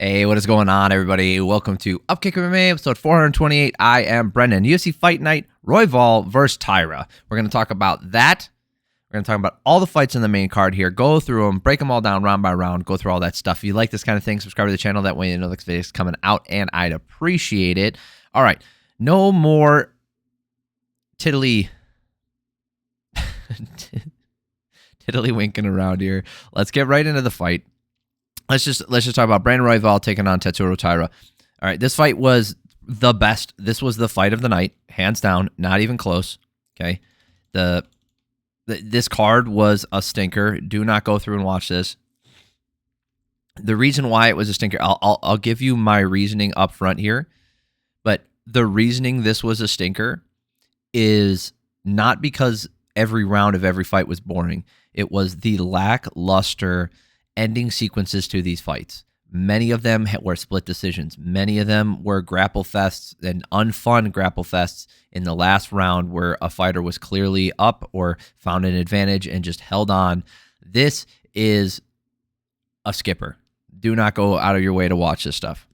Hey, what is going on, everybody? Welcome to Upkick MMA, episode 428. I am Brendan. UFC Fight Night, Royval versus Taira. We're going to talk about that. We're going to talk about all the fights in the main card here, go through them, break them all down round by round, go through all that stuff. If you like this kind of thing, subscribe to the channel. That way you know the next video is coming out, and I'd appreciate it. All right, no more tiddly winking around here. Let's get right into the fight. Let's just talk about Brandon Royval taking on Tatsuro Taira. All right, this fight was the best. This was the fight of the night, hands down, not even close. Okay, this card was a stinker. Do not go through and watch this. The reason why it was a stinker, I'll give you my reasoning up front here, but the reasoning this was a stinker is not because every round of every fight was boring. It was the lackluster ending sequences to these fights. Many of them were split decisions. Many of them were grapple fests and unfun grapple fests in the last round where a fighter was clearly up or found an advantage and just held on. This is a skipper. Do not go out of your way to watch this stuff.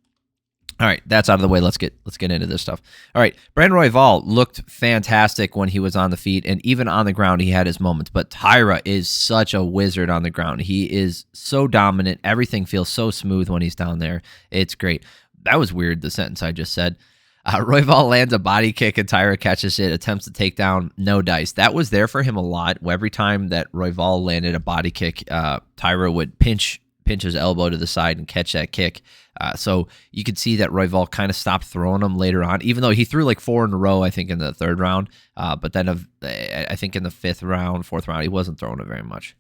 All right, that's out of the way. Let's get into this stuff. All right, Brandon Royval looked fantastic when he was on the feet, and even on the ground, he had his moments. But Taira is such a wizard on the ground. He is so dominant. Everything feels so smooth when he's down there. It's great. That was weird, the sentence I just said. Royval lands a body kick, and Taira catches it, attempts to take down, no dice. That was there for him a lot. Every time that Royval landed a body kick, Taira would pinch his elbow to the side and catch that kick. So you could see that Royval kind of stopped throwing them later on, even though he threw like 4 in a row, I think, in the third round. But then I think in the fourth round, he wasn't throwing it very much.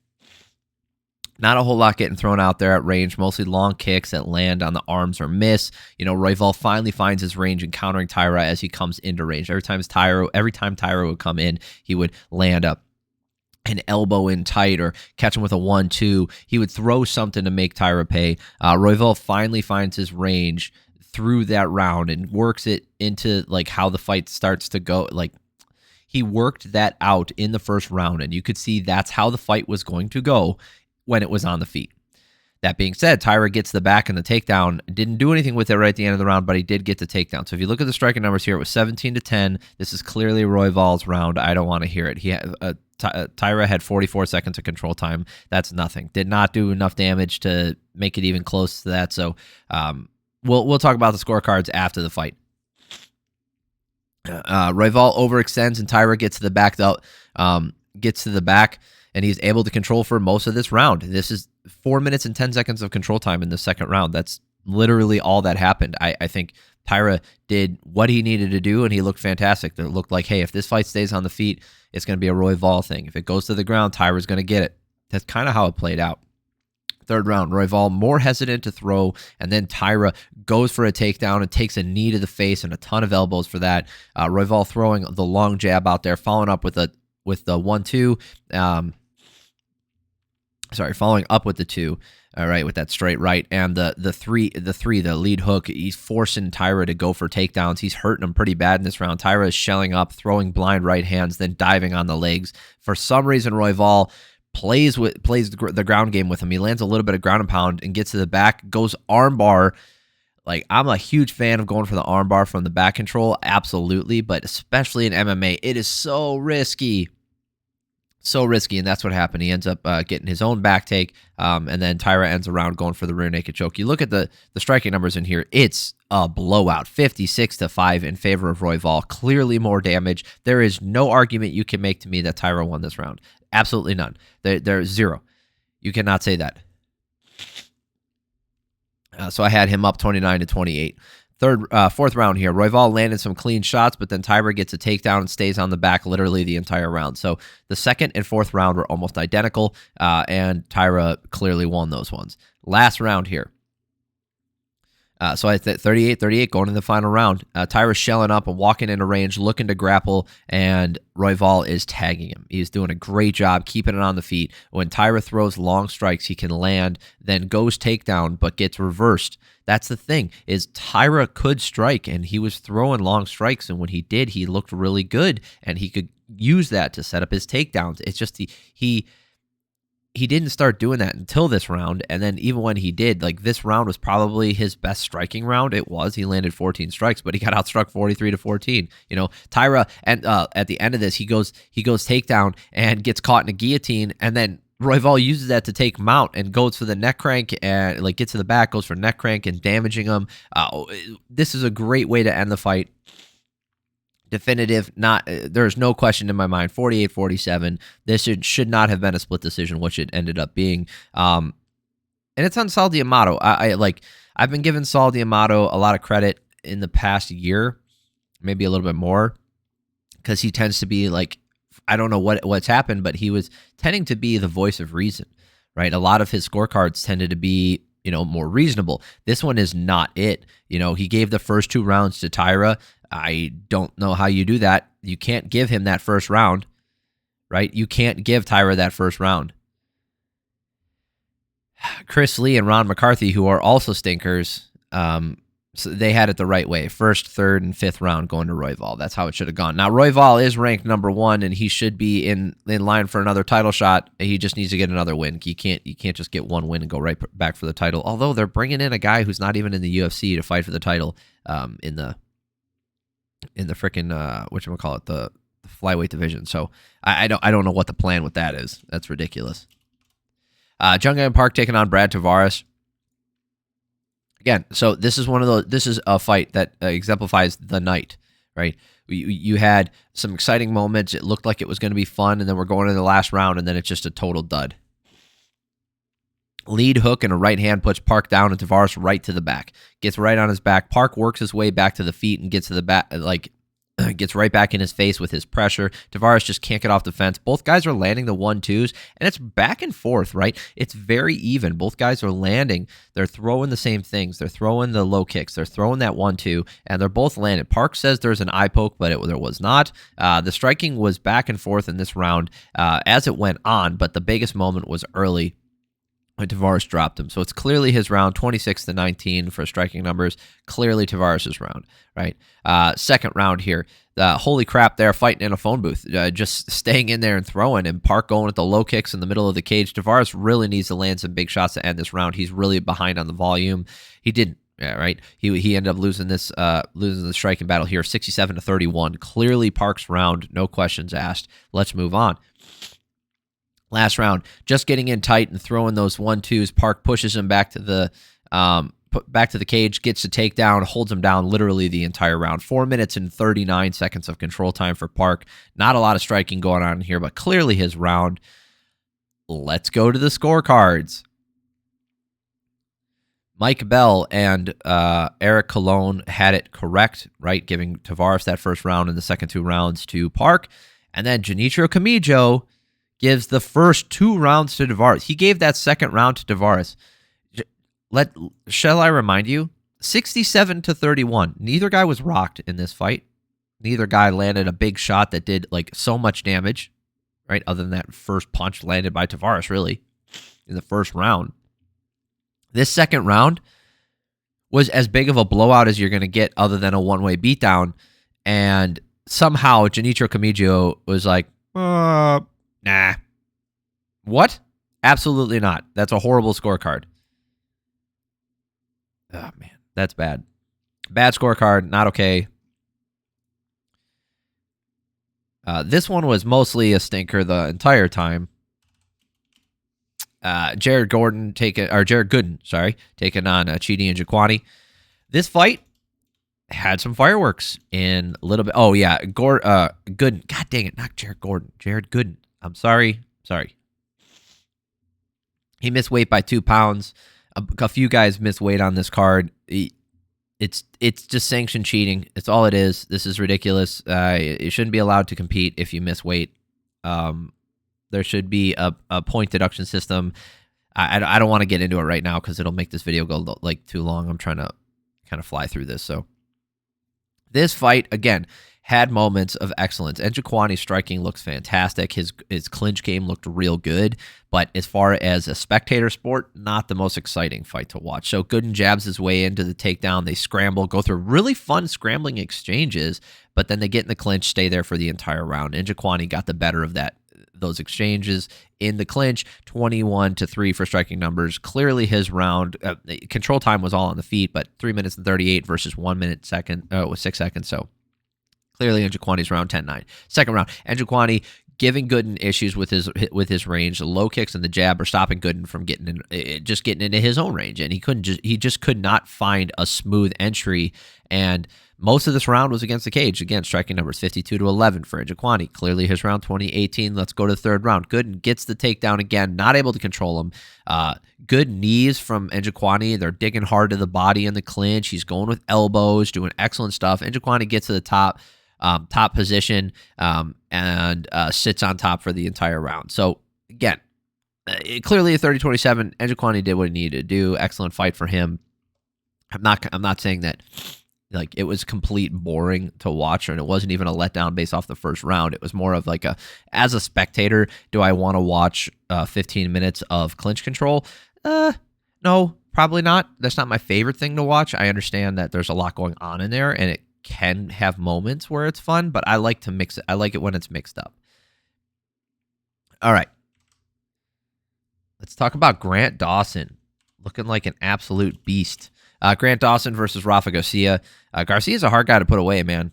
Not a whole lot getting thrown out there at range, mostly long kicks that land on the arms or miss. You know, Royval finally finds his range in countering Taira as he comes into range. Every time Taira would come in, he would land up an elbow in tight or catch him with a 1-2. He would throw something to make Taira pay. Royval finally finds his range through that round and works it into like how the fight starts to go. Like he worked that out in the first round, and you could see that's how the fight was going to go when it was on the feet. That being said, Taira gets the back and the takedown. Didn't do anything with it right at the end of the round, but he did get the takedown. So if you look at the striking numbers here, it was 17-10. This is clearly Royval's round. I don't want to hear it. He had Taira had 44 seconds of control time. That's nothing. Did not do enough damage to make it even close to that. So we'll talk about the scorecards after the fight. Royval overextends and Taira gets to the back though. Gets to the back and he's able to control for most of this round. This is 4 minutes and 10 seconds of control time in the second round. That's literally all that happened. I think Taira did what he needed to do, and he looked fantastic. It looked like, hey, if this fight stays on the feet, it's going to be a Royval thing. If it goes to the ground, Taira's going to get it. That's kind of how it played out. Third round, Royval more hesitant to throw, and then Taira goes for a takedown and takes a knee to the face and a ton of elbows for that. Royval throwing the long jab out there, following up with the 1-2. Following up with the 2. All right, with that straight right, and the lead hook. He's forcing Taira to go for takedowns. He's hurting him pretty bad in this round. Taira is shelling up, throwing blind right hands, then diving on the legs. For some reason, Royval plays the ground game with him. He lands a little bit of ground and pound and gets to the back, goes armbar. Like, I'm a huge fan of going for the armbar from the back control, absolutely, but especially in MMA, it is so risky. So risky, and that's what happened. He ends up getting his own back take, and then Taira ends around going for the rear naked choke. You look at the striking numbers in here, it's a blowout, 56-5 in favor of Royval. Clearly more damage. There is no argument you can make to me that Taira won this round. Absolutely none. There's zero. You cannot say that. So I had him up 29-28. Fourth round here, Royval landed some clean shots, but then Taira gets a takedown and stays on the back literally the entire round. So the second and fourth round were almost identical, and Taira clearly won those ones. Last round here. So I said 38-38 going in the final round. Taira's shelling up and walking into range, looking to grapple, and Royval is tagging him. He's doing a great job keeping it on the feet. When Taira throws long strikes, he can land, then goes takedown, but gets reversed. That's the thing, is Taira could strike, and he was throwing long strikes, and when he did, he looked really good, and he could use that to set up his takedowns. It's just he he didn't start doing that until this round. And then even when he did, like, this round was probably his best striking round. It was. He landed 14 strikes, but he got outstruck 43-14. You know, Taira, and at the end of this, he goes takedown and gets caught in a guillotine, and then Royval uses that to take mount and goes for the neck crank and like gets to the back, goes for neck crank and damaging him. This is a great way to end the fight. Definitive, not there's no question in my mind. 48-47. This should not have been a split decision, which it ended up being. And it's on Saul D'Amato. I've been giving Saul D'Amato a lot of credit in the past year, maybe a little bit more, because he tends to be like, I don't know what's happened, but he was tending to be the voice of reason, right? A lot of his scorecards tended to be, you know, more reasonable. This one is not it. You know, he gave the first 2 rounds to Taira. I don't know how you do that. You can't give him that first round, right? You can't give Taira that first round. Chris Lee and Ron McCarthy, who are also stinkers, so they had it the right way. First, third, and fifth round going to Royval. That's how it should have gone. Now, Royval is ranked number 1, and he should be in line for another title shot. He just needs to get another win. You can't just get one win and go right back for the title. Although they're bringing in a guy who's not even in the UFC to fight for the title in the freaking whatchamacallit, the flyweight division. So I don't know what the plan with that is. That's ridiculous. JunYong Park taking on Brad Tavares. Again, so this is a fight that exemplifies the night, right? You had some exciting moments. It looked like it was going to be fun, and then we're going to the last round, and then it's just a total dud. Lead hook and a right hand puts Park down, and Tavares right to the back. Gets right on his back. Park works his way back to the feet and gets to the back, gets right back in his face with his pressure. Tavares just can't get off the fence. Both guys are landing the 1-2s, and it's back and forth, right? It's very even. Both guys are landing. They're throwing the same things. They're throwing the low kicks. They're throwing that 1-2, and they're both landed. Park says there's an eye poke, but there was not. The striking was back and forth in this round as it went on, but the biggest moment was early when Tavares dropped him. So it's clearly his round, 26-19 for striking numbers. Clearly Tavares' round, right? Second round here. Holy crap, they're fighting in a phone booth, just staying in there and throwing, and Park going with the low kicks in the middle of the cage. Tavares really needs to land some big shots to end this round. He's really behind on the volume. He didn't. Yeah, right. He ended up losing the striking battle here, 67-31. Clearly Park's round, no questions asked. Let's move on. Last round, just getting in tight and throwing those 1-2s. Park pushes him back to the cage, gets a takedown, holds him down literally the entire round. 4 minutes and 39 seconds of control time for Park. Not a lot of striking going on here, but clearly his round. Let's go to the scorecards. Mike Bell and Eric Colon had it correct, right? Giving Tavares that first round and the second 2 rounds to Park. And then Junichiro Kamijo gives the first 2 rounds to Tavares. He gave that second round to Tavares. Shall I remind you? 67-31. Neither guy was rocked in this fight. Neither guy landed a big shot that did like so much damage, right? Other than that first punch landed by Tavares, really, in the first round. This second round was as big of a blowout as you're going to get other than a one-way beatdown. And somehow Junichiro Kamijo was like, nah. What? Absolutely not. That's a horrible scorecard. Oh, man. That's bad. Bad scorecard. Not okay. This one was mostly a stinker the entire time. Jared Gooden taking on Chidi and Njokuani. This fight had some fireworks in a little bit. Oh, yeah. Gooden. God dang it. Not Jared Gordon. Jared Gooden. I'm sorry. He missed weight by 2 pounds. A few guys missed weight on this card. It's just sanctioned cheating. It's all it is. This is ridiculous. You shouldn't be allowed to compete if you miss weight. There should be a point deduction system. I don't want to get into it right now because it'll make this video go like too long. I'm trying to kind of fly through this. So this fight, again, had moments of excellence. Njokuani's striking looks fantastic. His clinch game looked real good. But as far as a spectator sport, not the most exciting fight to watch. So Gooden jabs his way into the takedown. They scramble, go through really fun scrambling exchanges, but then they get in the clinch, stay there for the entire round. Njokuani got the better of that those exchanges in the clinch. 21-3 for striking numbers. Clearly his round control time was all on the feet, but 3 minutes and 38 versus 1 minute with 6 seconds. So clearly Njokuani's round 10-9. Second round, Njokuani giving Gooden issues with his range. The low kicks and the jab are stopping Gooden from getting into his own range, and he just could not find a smooth entry. And most of this round was against the cage. Again, striking numbers 52-11 for Njokuani. Clearly his round 2018. Let's go to the third round. Gooden gets the takedown again, not able to control him. Good knees from Njokuani. They're digging hard to the body in the clinch. He's going with elbows, doing excellent stuff. Njokuani gets to the top position and sits on top for the entire round. So again, clearly a 30-27. Njokuani did what he needed to do. Excellent fight for him. I'm not saying that like it was complete boring to watch, and it wasn't even a letdown based off the first round. It was more of like as a spectator, do I want to watch 15 minutes of clinch control? No, probably not. That's not my favorite thing to watch. I understand that there's a lot going on in there, and it can have moments where it's fun, but I like to mix it. I like it when it's mixed up. All right. Let's talk about Grant Dawson. Looking like an absolute beast. Grant Dawson versus Rafa Garcia. Garcia's a hard guy to put away, man.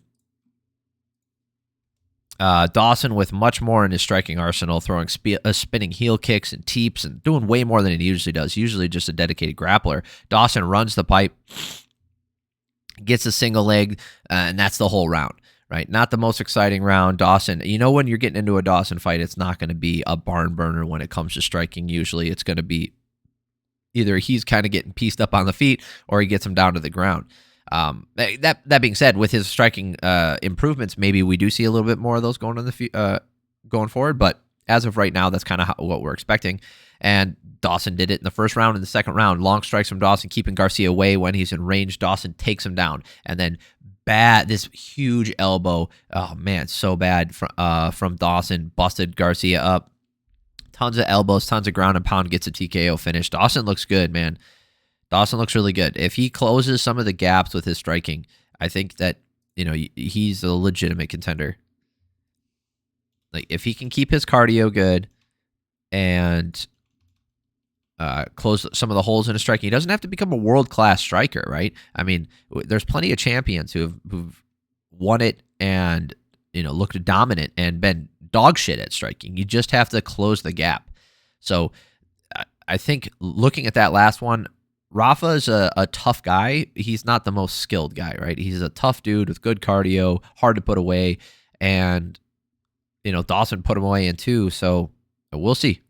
Dawson with much more in his striking arsenal, throwing spinning heel kicks and teeps and doing way more than he usually does. Usually just a dedicated grappler. Dawson runs the pipe, gets a single leg, and that's the whole round, right? Not the most exciting round. Dawson, when you're getting into a Dawson fight, it's not going to be a barn burner when it comes to striking. Usually it's going to be either he's kind of getting pieced up on the feet or he gets him down to the ground. That being said, with his striking improvements, maybe we do see a little bit more of those going forward. But as of right now, that's kind of what we're expecting. And Dawson did it in the first round and the second round. Long strikes from Dawson, keeping Garcia away when he's in range. Dawson takes him down, and then this huge elbow. Oh man, so bad from Dawson, busted Garcia up. Tons of elbows, tons of ground and pound, gets a TKO finish. Dawson looks good, man. Dawson looks really good. If he closes some of the gaps with his striking, I think that, he's a legitimate contender. Like, if he can keep his cardio good and close some of the holes in his striking, he doesn't have to become a world-class striker, right? I mean, there's plenty of champions who've won it and, looked dominant and been dog shit at striking. You just have to close the gap. So I think looking at that last one, Rafa is a tough guy. He's not the most skilled guy, right? He's a tough dude with good cardio, hard to put away. And, Dawson put him away in two. So we'll see.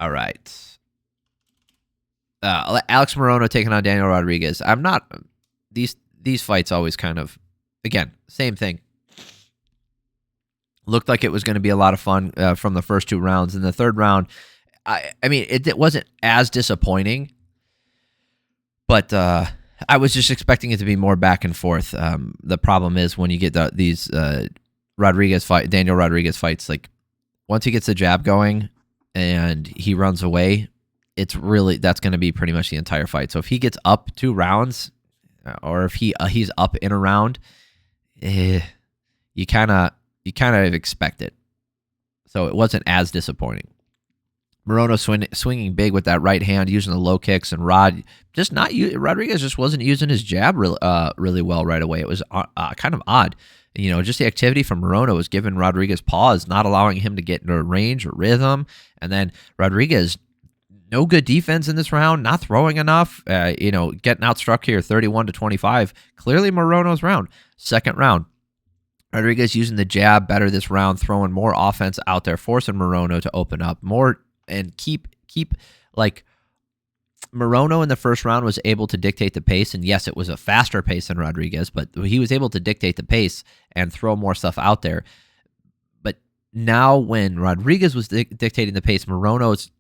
All right. Alex Morono taking on Daniel Rodriguez. These fights always kind of, again, same thing. Looked like it was going to be a lot of fun from the first two rounds. In the third round, I mean, it wasn't as disappointing, but I was just expecting it to be more back and forth. The problem is when you get these Daniel Rodriguez fights, like once he gets the jab going and he runs away, that's going to be pretty much the entire fight. So if he gets up 2 rounds, or if he's up in a round, you kind of expect it. So it wasn't as disappointing. Morono swinging big with that right hand, using the low kicks, and Rodriguez just wasn't using his jab really well right away. It was kind of odd. Just the activity from Morono was giving Rodriguez pause, not allowing him to get into range or rhythm. And then Rodriguez, no good defense in this round, not throwing enough, getting outstruck here 31-25. Clearly Morono's round. Second round, Rodriguez using the jab better this round, throwing more offense out there, forcing Morono to open up more and keep like Morono in the first round was able to dictate the pace. And yes, it was a faster pace than Rodriguez, but he was able to dictate the pace and throw more stuff out there. But now when Rodriguez was dictating the pace, Morono's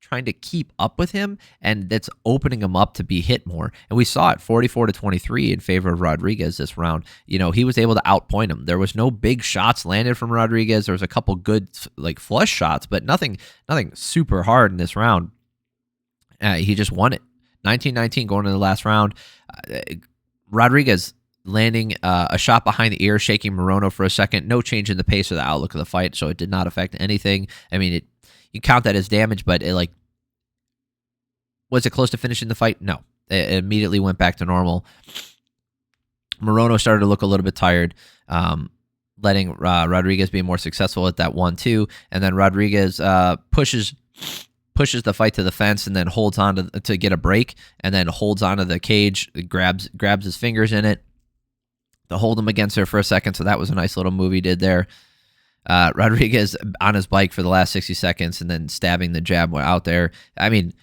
trying to keep up with him, and that's opening him up to be hit more. And we saw it 44-23 in favor of Rodriguez this round. He was able to outpoint him. There was no big shots landed from Rodriguez. There was a couple good flush shots, but nothing super hard in this round. He just won it. 19-19 going into the last round. Rodriguez landing a shot behind the ear, shaking Morono for a second. No change in the pace or the outlook of the fight, so it did not affect anything. I mean, you count that as damage, but it, like, was it close to finishing the fight? No. It immediately went back to normal. Morono started to look a little bit tired, letting Rodriguez be more successful at that 1-2, and then Rodriguez pushes the fight to the fence and then holds on to get a break, and then holds onto the cage, grabs his fingers in it to hold him against her for a second. So that was a nice little move he did there. Rodriguez on his bike for the last 60 seconds and then stabbing the jab out there. I mean,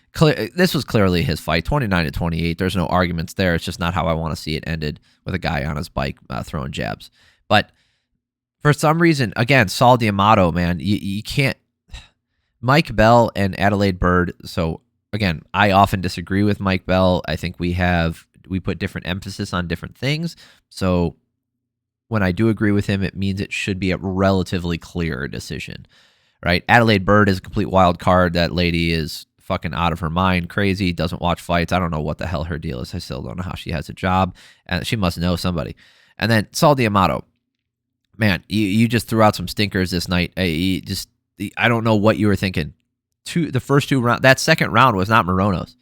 this was clearly his fight, 29-28. There's no arguments there. It's just not how I want to see it ended, with a guy on his bike throwing jabs. But for some reason, again, Saul D'Amato, man, you can't. Mike Bell and Adelaide Byrd. So again, I often disagree with Mike Bell. I think we put different emphasis on different things. So when I do agree with him, it means it should be a relatively clear decision, right? Adelaide Byrd is a complete wild card. That lady is fucking out of her mind, crazy, doesn't watch fights. I don't know what the hell her deal is. I still don't know how she has a job, and she must know somebody. And then Saul D'Amato, man, you just threw out some stinkers this night. I don't know what you were thinking. The first 2 rounds, that second round was not Morono's.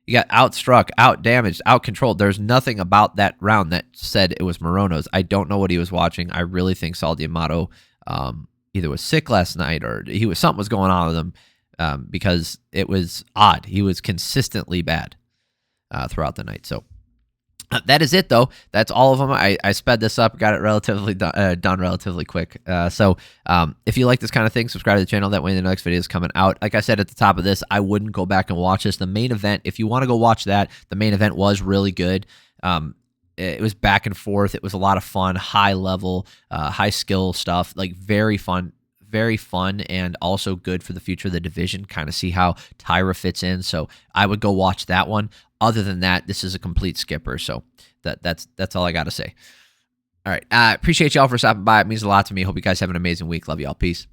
You got outstruck, outdamaged, outcontrolled. There's nothing about that round that said it was Morono's. I don't know what he was watching. I really think Saul D'Amato either was sick last night or something was going on with him, because it was odd. He was consistently bad throughout the night. So that is it, though. That's all of them. I sped this up, got it relatively done relatively quick. So if you like this kind of thing, subscribe to the channel. That way the next video is coming out. Like I said at the top of this, I wouldn't go back and watch this. The main event, if you want to go watch that, the main event was really good. It was back and forth. It was a lot of fun, high level, high skill stuff, like very fun, and also good for the future of the division, kind of see how Taira fits in. So I would go watch that one. Other than that, this is a complete skipper. So that's all I got to say. All right. Appreciate y'all for stopping by. It means a lot to me. Hope you guys have an amazing week. Love y'all. Peace.